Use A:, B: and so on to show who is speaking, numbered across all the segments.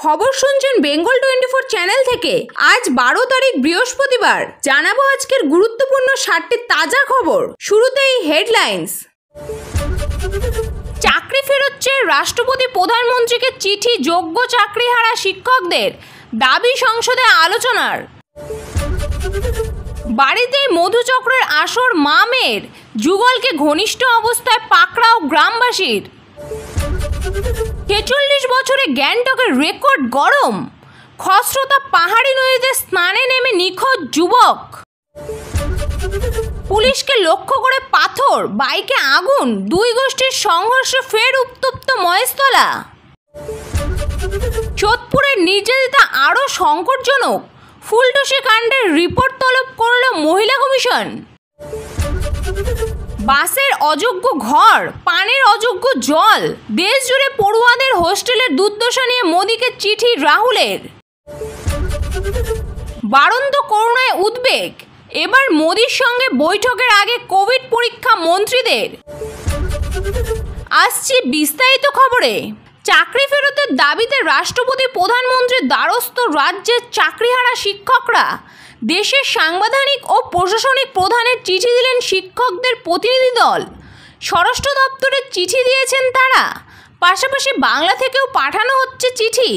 A: খবর শুনছেন বেঙ্গল 24 চ্যানেল থেকে। আজ 12 তারিখ বৃহস্পতিবার। জানাবো আজকের গুরুত্বপূর্ণ 7টি তাজা খবর। শুরুতেই হেডলাইন্স। চাকরি ফেরত চেয়ে রাষ্ট্রপতি প্রধানমন্ত্রীকে চিঠি, যোগ্য চাকরিহারা শিক্ষকদের দাবি সংসদে আলোচনার। বাড়িতেই মধুচক্রের আসর, মা মেয়ের যুগলকে ঘনিষ্ঠ অবস্থায় পাকড়াও গ্রামবাসীর। 46 বছরে গ্যাংটকের রেকর্ড গরম, খসরোতা পাহাড়ি নদীতে স্নানে নেমে নিখোঁজ যুবক। পুলিশকে লক্ষ্য করে পাথর, বাইকে আগুন, দুই গোষ্ঠীর সংঘর্ষে ফের উত্তপ্ত মহেশতলা। সোদপুরের নির্যাতিতা আরও সংকটজনক, ফুলটুসি কাণ্ডের রিপোর্ট তলব করল মহিলা কমিশন। বাসের অযোগ্য ঘর, পানের অযোগ্য জল, দেশ জুড়ে পড়ুয়াদের হোস্টেলের দুর্দশা নিয়ে মোদিকে চিঠি রাহুলের। বাড়ন্ত করোনায় উদ্বেগ, এবার মোদির সঙ্গে বৈঠকের আগে কোভিড পরীক্ষা মন্ত্রীদের। আসছি বিস্তারিত খবরে। চাকরি ফেরতের দাবিতে রাষ্ট্রপতি প্রধানমন্ত্রীর দ্বারস্থ রাজ্যের চাকরিহারা শিক্ষকরা। দেশের সাংবিধানিক ও প্রশাসনিক প্রধানের চিঠি দিলেন শিক্ষকদের প্রতিনিধি দল। স্বরাষ্ট্র দপ্তরে চিঠি দিয়েছেন তারা, পাশাপাশি বাংলা থেকেও পাঠানো হচ্ছে চিঠি।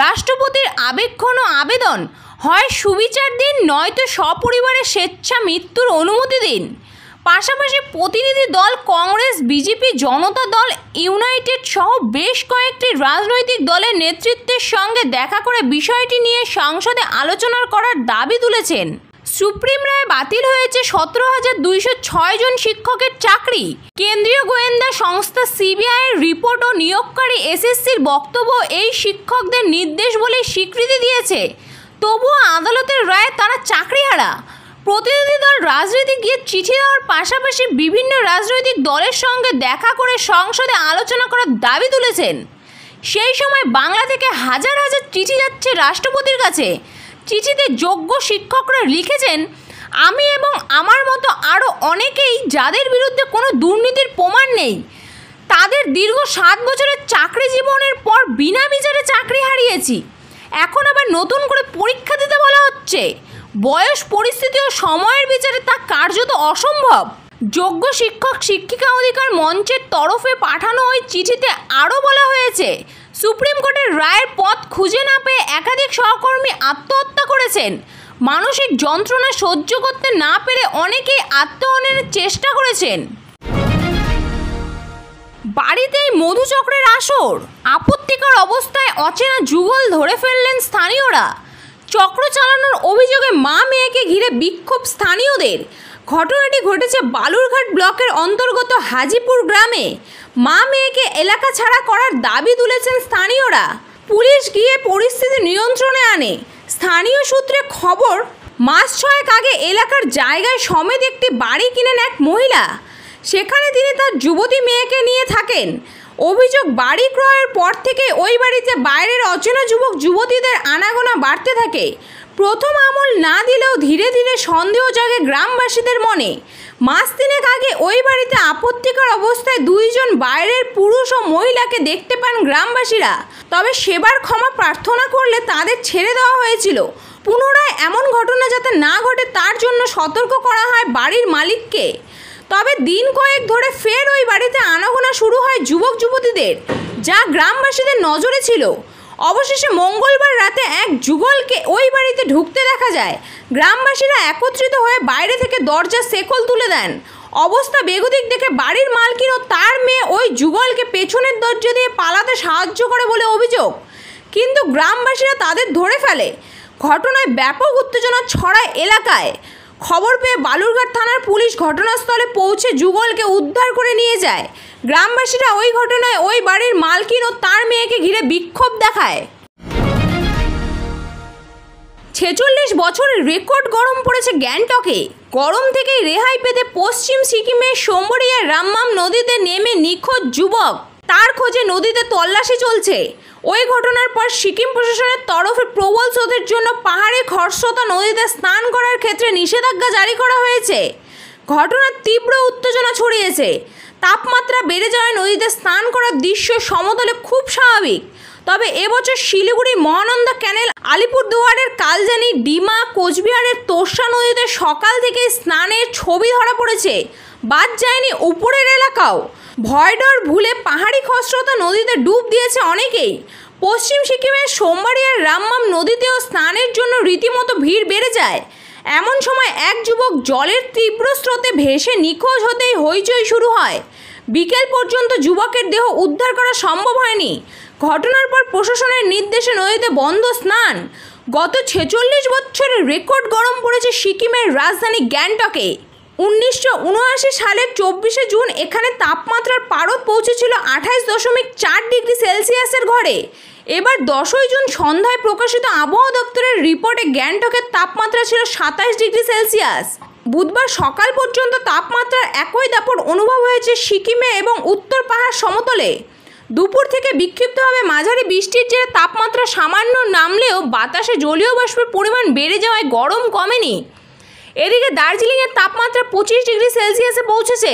A: রাষ্ট্রপতির আবেগঘন আবেদন, হয় সুবিচার দিন, নয়তো সপরিবারে স্বেচ্ছা মৃত্যুর অনুমতি দিন। পাশাপাশি প্রতিনিধি দল কংগ্রেস, বিজেপি, জনতা দল ইউনাইটেড সহ বেশ কয়েকটি রাজনৈতিক দলের নেতৃত্বের সঙ্গে দেখা করে বিষয়টি নিয়ে সংসদে আলোচনা করার দাবি তুলেছেন। সুপ্রিম রায়ে বাতিল হয়েছে 17,206 জন শিক্ষকের চাকরি। কেন্দ্রীয় গোয়েন্দা সংস্থা সিবিআইয়ের রিপোর্ট ও নিয়োগকারী এসএসসির বক্তব্য এই শিক্ষকদের নির্দেশ বলে স্বীকৃতি দিয়েছে। তবুও আদালতের রায়ে তারা চাকরিহারা। প্রতিনিধি দল রাজনীতি গিয়ে চিঠি দেওয়ার পাশাপাশি বিভিন্ন রাজনৈতিক দলের সঙ্গে দেখা করে সংসদে আলোচনা করার দাবি তুলেছেন। সেই সময় বাংলা থেকে হাজার হাজার চিঠি যাচ্ছে রাষ্ট্রপতির কাছে। চিঠিতে যোগ্য শিক্ষকরা লিখেছেন, আমি এবং আমার মতো আরও অনেকেই যাদের বিরুদ্ধে কোনো দুর্নীতির প্রমাণ নেই, তাদের দীর্ঘ 7 বছরের চাকরি জীবনের পর বিনা বিচারে চাকরি হারিয়েছি। এখন আবার নতুন করে পরীক্ষা দিতে বলা হচ্ছে। বয়স, পরিস্থিতি ও সময়ের বিচারে তা কার্যত অসম্ভব। যোগ্য শিক্ষক শিক্ষিকা অধিকার মঞ্চের তরফে পাঠানো ওই চিঠিতে আরও বলা হয়েছে, সুপ্রিম কোর্টের রায়ের পথ খুঁজে না পেয়ে একাধিক সহকর্মী আত্মহত্যা করেছেন। মানসিক যন্ত্রণা সহ্য করতে না পেরে অনেকেই আত্মহননের চেষ্টা করেছেন। বাড়িতেই মধুচক্রের আসর, আপত্তিকর অবস্থায় অচেনা যুগল ধরে ফেললেন স্থানীয়রা। চক্র চালানোর অভিযোগে মা মেয়েকে ঘিরে বিক্ষোভ স্থানীয়দের। ঘটনাটি ঘটেছে বালুরঘাট ব্লকের অন্তর্গত হাজিপুর গ্রামে। মা মেয়েকে এলাকা ছাড়া করার দাবি তুলেছেন স্থানীয়রা। পুলিশ গিয়ে পরিস্থিতি নিয়ন্ত্রণে আনে। স্থানীয় সূত্রে খবর, মাস 6 আগে এলাকার জায়গায় সমেত একটি বাড়ি কিনেন এক মহিলা। সেখানে তিনি তার যুবতী মেয়েকে নিয়ে থাকেন। অভিযোগ, বাড়ি ক্রয়ের পর থেকে ওই বাড়িতে বাইরের অচেনা যুবক যুবতীদের আনাগোনা বাড়তে থাকে। প্রথম আমল না দিলেও ধীরে ধীরে সন্দেহ জাগে গ্রামবাসীদের মনে। মাস 3 আগে ওই বাড়িতে আপত্তিকর অবস্থায় 2 জন বাইরের পুরুষ ও মহিলাকে দেখতে পান গ্রামবাসীরা। তবে সেবার ক্ষমা প্রার্থনা করলে তাদের ছেড়ে দেওয়া হয়েছিল। পুনরায় এমন ঘটনা যাতে না ঘটে তার জন্য সতর্ক করা হয় বাড়ির মালিককে। তবে দিন কয়েক ধরে ফের ওই বাড়িতে আনাগোনা শুরু হয় যুবক যুবতীদের, যা গ্রামবাসীদের নজরে ছিল। অবশেষে মঙ্গলবার রাতে এক যুগলকে ওই বাড়িতে ঢুকতে দেখা যায়। গ্রামবাসীরা একত্রিত হয়ে বাইরে থেকে দরজার শেকল তুলে দেন। অবস্থা বেগতিক দেখে বাড়ির মালকিন ও তার মেয়ে ওই যুগলকে পেছনের দরজা দিয়ে পালাতে সাহায্য করে বলে অভিযোগ, কিন্তু গ্রামবাসীরা তাদের ধরে ফেলে। ঘটনায় ব্যাপক উত্তেজনা ছড়ায় এলাকায়। খবর পেয়ে বালুরঘাট থানার পুলিশ ঘটনাস্থলে পৌঁছে যুগলকে উদ্ধার করে নিয়ে যায়। গ্রামবাসীরা ওই ঘটনায় ওই বাড়ির মালকিন ও তার মেয়েকে ঘিরে বিক্ষোভ দেখায়। 46 বছরের রেকর্ড গরম পড়েছে গ্যাংটকে। গরম থেকেই রেহাই পেতে পশ্চিম সিকিমের সোমবরিয়ার রামমাম নদীতে নেমে নিখোঁজ যুবক। তার খোঁজে নদীতে তল্লাশি চলছে। ওই ঘটনার পর সিকিম প্রশাসনের তরফে প্রবল স্রোতের জন্য পাহাড়ে খরস্রোতা নদীতে স্নান করার ক্ষেত্রে নিষেধাজ্ঞা জারি করা হয়েছে। ঘটনার তীব্র উত্তেজনা ছড়িয়েছে। তাপমাত্রা বেড়ে যাওয়ায় নদীতে স্নান করার দৃশ্য সমতলে খুব স্বাভাবিক। তবে এবছর শিলিগুড়ির মহানন্দা ক্যানেল, আলিপুরদুয়ারের কালজানি, ডিমা, কোচবিহারের তোর্ষা নদীতে সকাল থেকে স্নানের ছবি ধরা পড়েছে। বাদ যায়নি উপরের এলাকাও। ভয়ডর ভুলে পাহাড়ি খসরতা নদীতে ডুব দিয়েছে অনেকেই। পশ্চিম সিকিমের সোমবাড়িয়ার রামমাম নদীতেও স্নানের জন্য রীতিমতো ভিড় বেড়ে যায়। এমন সময় এক যুবক জলের তীব্র স্রোতে ভেসে নিখোঁজ হতেই হইচই শুরু হয়। বিকেল পর্যন্ত যুবকের দেহ উদ্ধার করা সম্ভব হয়নি। ঘটনার পর প্রশাসনের নির্দেশে নদীতে বন্ধ স্নান। গত 46 বছরের রেকর্ড গরম পড়েছে সিকিমের রাজধানী গ্যাংটকে। 1979 সালের 24শে জুন এখানে তাপমাত্রার পারদ পৌঁছেছিল 28.4 ডিগ্রি সেলসিয়াসের ঘরে। এবার 10ই জুন সন্ধ্যায় প্রকাশিত আবহাওয়া দপ্তরের রিপোর্টে গ্যাংটকের তাপমাত্রা ছিল 27 ডিগ্রি সেলসিয়াস। বুধবার সকাল পর্যন্ত তাপমাত্রার একই দাপট অনুভব হয়েছে সিকিমে এবং উত্তর পাহাড় সমতলে। দুপুর থেকে বিক্ষিপ্তভাবে মাঝারি বৃষ্টির জেরে তাপমাত্রা সামান্য নামলেও বাতাসে জলীয় বাষ্পের পরিমাণ বেড়ে যাওয়ায় গরম কমেনি। এদিকে দার্জিলিংয়ের তাপমাত্রা 25 ডিগ্রি সেলসিয়াসে পৌঁছেছে।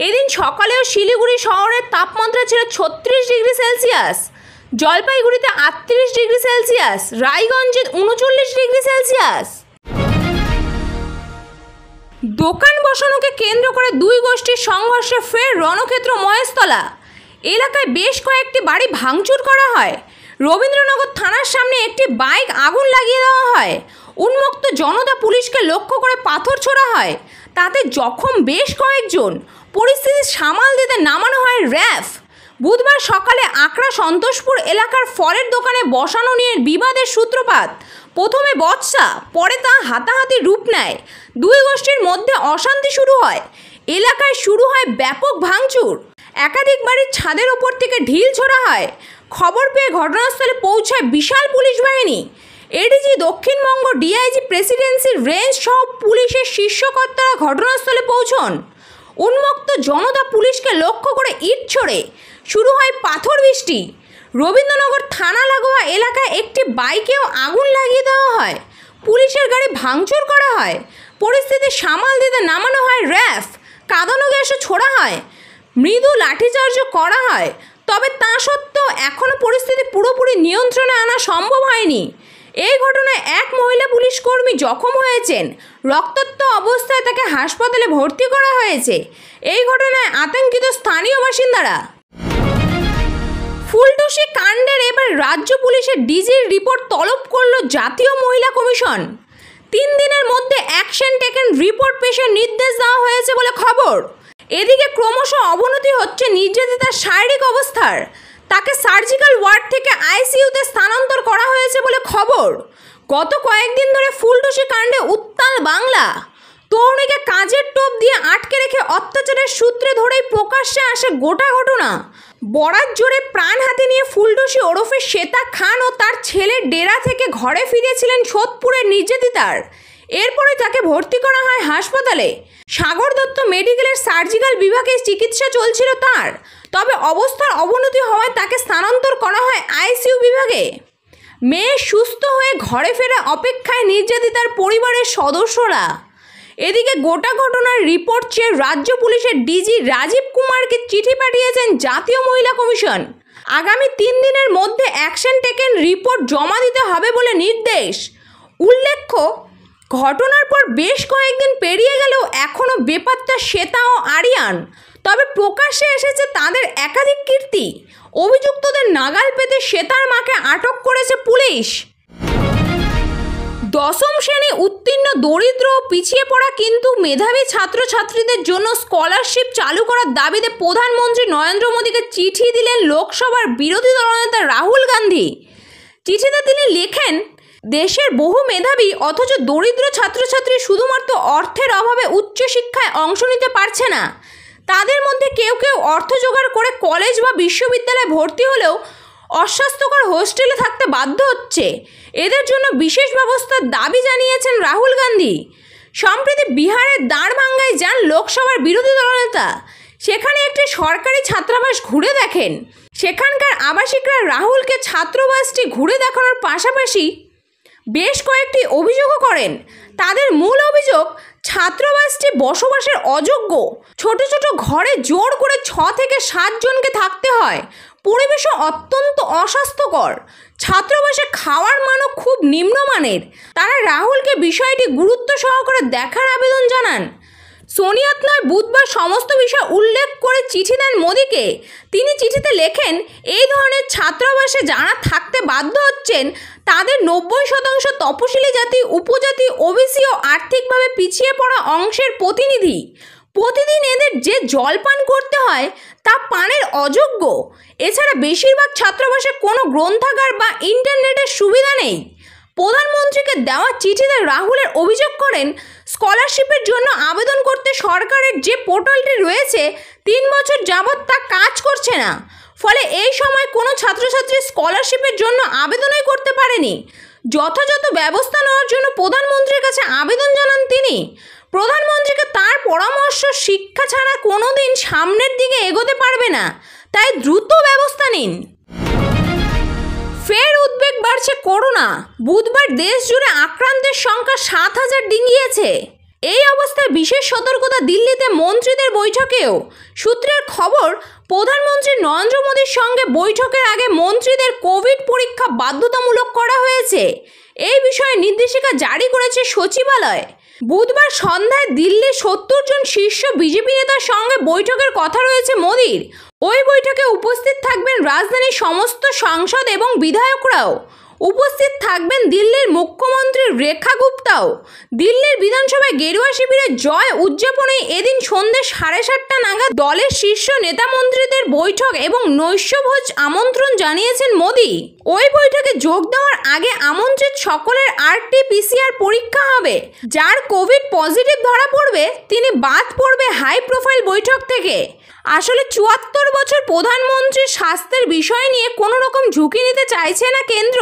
A: এদিন সকালেও শিলিগুড়ি শহরের তাপমাত্রা ছিল 36 ডিগ্রি সেলসিয়াস, জলপাইগুড়িতে 38 ডিগ্রি সেলসিয়াস, রায়গঞ্জে 39 ডিগ্রি সেলসিয়াস। দোকান বসানোকে কেন্দ্র করে দুই গোষ্ঠীর সংঘর্ষে ফের রণক্ষেত্র মহেশতলা এলাকায় বেশ কয়েকটি বাড়ি ভাঙচুর করা হয়। রবীন্দ্রনগর থানার সামনে একটি বাইক আগুন লাগিয়ে দেওয়া হয়। উন্মুক্ত জনতা পুলিশকে লক্ষ্য করে পাথর ছোড়া হয়, তাতে জখম বেশ কয়েকজন। পরিস্থিতি সামাল দিতে নামানো হয় র্যাফ। বুধবার সকালে আকরা সন্তোষপুর এলাকার ফলের দোকানে বসানো নিয়ে বিবাদের সূত্রপাত। প্রথমে বচসা, পরে তা হাতাহাতি রূপ নেয়। দুই গোষ্ঠীর মধ্যে অশান্তি শুরু হয়। এলাকায় শুরু হয় ব্যাপক ভাঙচুর। একাধিক বাড়ির ছাদের ওপর থেকে ঢিল ছোড়া হয়। খবর পেয়ে ঘটনাস্থলে পৌঁছায় বিশাল পুলিশ বাহিনী। ADG Dakshinbanga, DIG Presidency range সহ পুলিশের শীর্ষকর্তারা ঘটনাস্থলে পৌঁছন। উন্মুক্ত জনতা পুলিশকে লক্ষ্য করে ইট ছোড়ে। শুরু হয় পাথর বৃষ্টি। রবীন্দ্রনগর থানা লাগোয়া এলাকায় একটি বাইকেও আগুন লাগিয়ে দেওয়া হয়। পুলিশের গাড়ি ভাঙচুর করা হয়। পরিস্থিতি সামাল দিতে নামানো হয় র্যাফ। কাঁদানো গ্যাসও ছোড়া হয়। মৃদু লাঠিচার্জও করা হয়। তবে তা সত্ত্বেও এখনও পরিস্থিতি পুরোপুরি নিয়ন্ত্রণে আনা সম্ভব হয়নি। এই ঘটনায় এক মহিলা পুলিশ কর্মী জখম হয়েছেন। রক্তাক্ত অবস্থায় তাকে হাসপাতালে ভর্তি করা হয়েছে। এই ঘটনায় আতঙ্কিত স্থানীয় বাসিন্দারা। ফুলটুসি কাণ্ডের এবার রাজ্য পুলিশের ডিজির রিপোর্ট তলব করল জাতীয় মহিলা কমিশন। 3 দিনের মধ্যে অ্যাকশন টেকেন রিপোর্ট পেশের নির্দেশ দেওয়া হয়েছে বলে খবর। এদিকে ক্রমশ অবনতি হচ্ছে নির্যাতিতার শারীরিক অবস্থার। তাকে সার্জিক্যাল ওয়ার্ড থেকে আইসিইউতে স্থানান্তর করা হয়েছে বলে খবর। গত কয়েকদিন ধরে ফুলটুসি কাণ্ডে উত্তাল বাংলা। তরুণীকে কাজের টোপ দিয়ে আটকে রেখে অত্যাচারের সূত্রে ধরেই প্রকাশ্যে আসে গোটা ঘটনা। বরাত জোরে প্রাণ হাতে নিয়ে ফুলটুসি ওরফে শ্বেতা খান ও তার ছেলের ডেরা থেকে ঘরে ফিরেছিলেন সোদপুরের নির্যাতিতার। এরপরে তাকে ভর্তি করা হয় হাসপাতালে। সাগর দত্ত মেডিকেলের সার্জিক্যাল বিভাগে চিকিৎসা চলছিল তার। তবে অবস্থার অবনতি হওয়ায় তাকে স্থানান্তর করা হয় আইসিইউ বিভাগে। মেয়ে সুস্থ হয়ে ঘরে ফেরা অপেক্ষায় নির্যাতিতার পরিবারের সদস্যরা। এদিকে গোটা ঘটনার রিপোর্ট চেয়ে রাজ্য পুলিশের ডিজি রাজীব কুমারকে চিঠি পাঠিয়েছেন জাতীয় মহিলা কমিশন। আগামী 3 দিনের মধ্যে অ্যাকশন টেকেন রিপোর্ট জমা দিতে হবে বলে নির্দেশ। উল্লেখ্য, ঘটনার পর বেশ কয়েকদিন পেরিয়ে গেলেও এখনও বেপাত্তা শ্বেতা ও আরিয়ান। তবে প্রকাশ্যে এসেছে তাদের একাধিক কীর্তি। অভিযুক্তদের নাগাল পেতে শ্বেতার মাকে আটক করেছে পুলিশ। 10ম শ্রেণী উত্তীর্ণ দরিদ্র ও পিছিয়ে পড়া কিন্তু মেধাবী ছাত্রছাত্রীদের জন্য স্কলারশিপ চালু করার দাবিতে প্রধানমন্ত্রী নরেন্দ্র মোদীকে চিঠি দিলেন লোকসভার বিরোধী দলনেতা রাহুল গান্ধী। চিঠিতে তিনি লেখেন, দেশের বহু মেধাবী অথচ দরিদ্র ছাত্রছাত্রী শুধুমাত্র অর্থের অভাবে উচ্চশিক্ষায় অংশ নিতে পারছে না। তাদের মধ্যে কেউ কেউ অর্থ জোগাড় করে কলেজ বা বিশ্ববিদ্যালয়ে ভর্তি হলেও অস্বাস্থ্যকর হোস্টেলে থাকতে বাধ্য হচ্ছে। এদের জন্য বিশেষ ব্যবস্থার দাবি জানিয়েছেন রাহুল গান্ধী। সম্প্রতি বিহারের দারভাঙ্গায় যান লোকসভার বিরোধী দলনেতা। সেখানে একটি সরকারি ছাত্রাবাস ঘুরে দেখেন। সেখানকার আবাসিকরা রাহুলকে ছাত্রাবাসটি ঘুরে দেখানোর পাশাপাশি বেশ কয়েকটি অভিযোগও করেন। তাদের মূল অভিযোগ, ছাত্রাবাসটি বসবাসের অযোগ্য। ছোট ছোট ঘরে জোর করে 6 থেকে 7 জনকে থাকতে হয়। পরিবেশও অত্যন্ত অস্বাস্থ্যকর। ছাত্রাবাসে খাওয়ার মানও খুব নিম্নমানের। তারা রাহুলকে বিষয়টি গুরুত্ব সহকারে দেখার আবেদন জানান। সোনিয়াত নয় বুধবার সমস্ত বিষয় উল্লেখ করে চিঠি দেন মোদীকে। তিনি চিঠিতে লেখেন, এই ধরনের ছাত্রাবাসে যারা থাকতে বাধ্য হচ্ছেন তাদের 90% তপশিলি জাতি, উপজাতি, ওবিসি ও আর্থিকভাবে পিছিয়ে পড়া অংশের প্রতিনিধি। প্রতিদিন এদের যে জল পান করতে হয় তা পানের অযোগ্য। এছাড়া বেশিরভাগ ছাত্রাবাসে কোনো গ্রন্থাগার বা ইন্টারনেটের সুবিধা নেই। প্রধানমন্ত্রীকে দেওয়া চিঠিতে রাহুলের অভিযোগ করেন, স্কলারশিপের জন্য আবেদন করতে সরকারের যে পোর্টালটি রয়েছে 3 বছর যাবৎ তা কাজ করছে না। ফলে এই সময় কোনো ছাত্রছাত্রী স্কলারশিপের জন্য আবেদনই করতে পারেনি। যথাযথ ব্যবস্থা নেওয়ার জন্য প্রধানমন্ত্রীর কাছে আবেদন জানান তিনি। প্রধানমন্ত্রীকে তার পরামর্শ, শিক্ষা ছাড়া কোনো দিন সামনের দিকে এগোতে পারবে না, তাই দ্রুত ব্যবস্থা নিন। ফের উদ্বেগ বাড়ছে করোনা। বুধবার দেশ জুড়ে আক্রান্তের সংখ্যা 7,000 ডিঙিয়েছে। এই অবস্থায় বিশেষ সতর্কতা দিল্লিতে মন্ত্রীদের বৈঠকেও। সূত্রের খবর, প্রধানমন্ত্রী নরেন্দ্র মোদীর সঙ্গে বৈঠকের আগে মন্ত্রীদের কোভিড পরীক্ষা বাধ্যতামূলক করা হয়েছে। এই বিষয়ে নির্দেশিকা জারি করেছে সচিবালয়। বুধবার সন্ধ্যায় দিল্লির 70 জন শীর্ষ বিজেপি নেতার সঙ্গে বৈঠকের কথা রয়েছে মোদীর। ওই বৈঠকে উপস্থিত থাকবেন রাজধানীর সমস্ত সাংসদ এবং বিধায়করাও। উপস্থিত থাকবেন দিল্লির মুখ্যমন্ত্রী রেখা গুপ্তাও। দিল্লির বিধানসভায় গেরুয়া শিবিরের জয় উদযাপনে এদিন সন্ধ্যে 7:30 নাগাদ দলের শীর্ষ নেতা মন্ত্রীদের বৈঠক এবং নৈশভোজ আমন্ত্রণ জানিয়েছেন মোদী। ওই বৈঠকে যোগ দেওয়ার আগে আমন্ত্রিত সকলের RT-PCR পরীক্ষা হবে। যার কোভিড পজিটিভ ধরা পড়বে তিনি বাদ পড়বে হাই প্রোফাইল বৈঠক থেকে। আসলে 74 বছর প্রধানমন্ত্রীর স্বাস্থ্যের বিষয় নিয়ে কোনো রকম ঝুঁকি নিতে চাইছে না কেন্দ্র।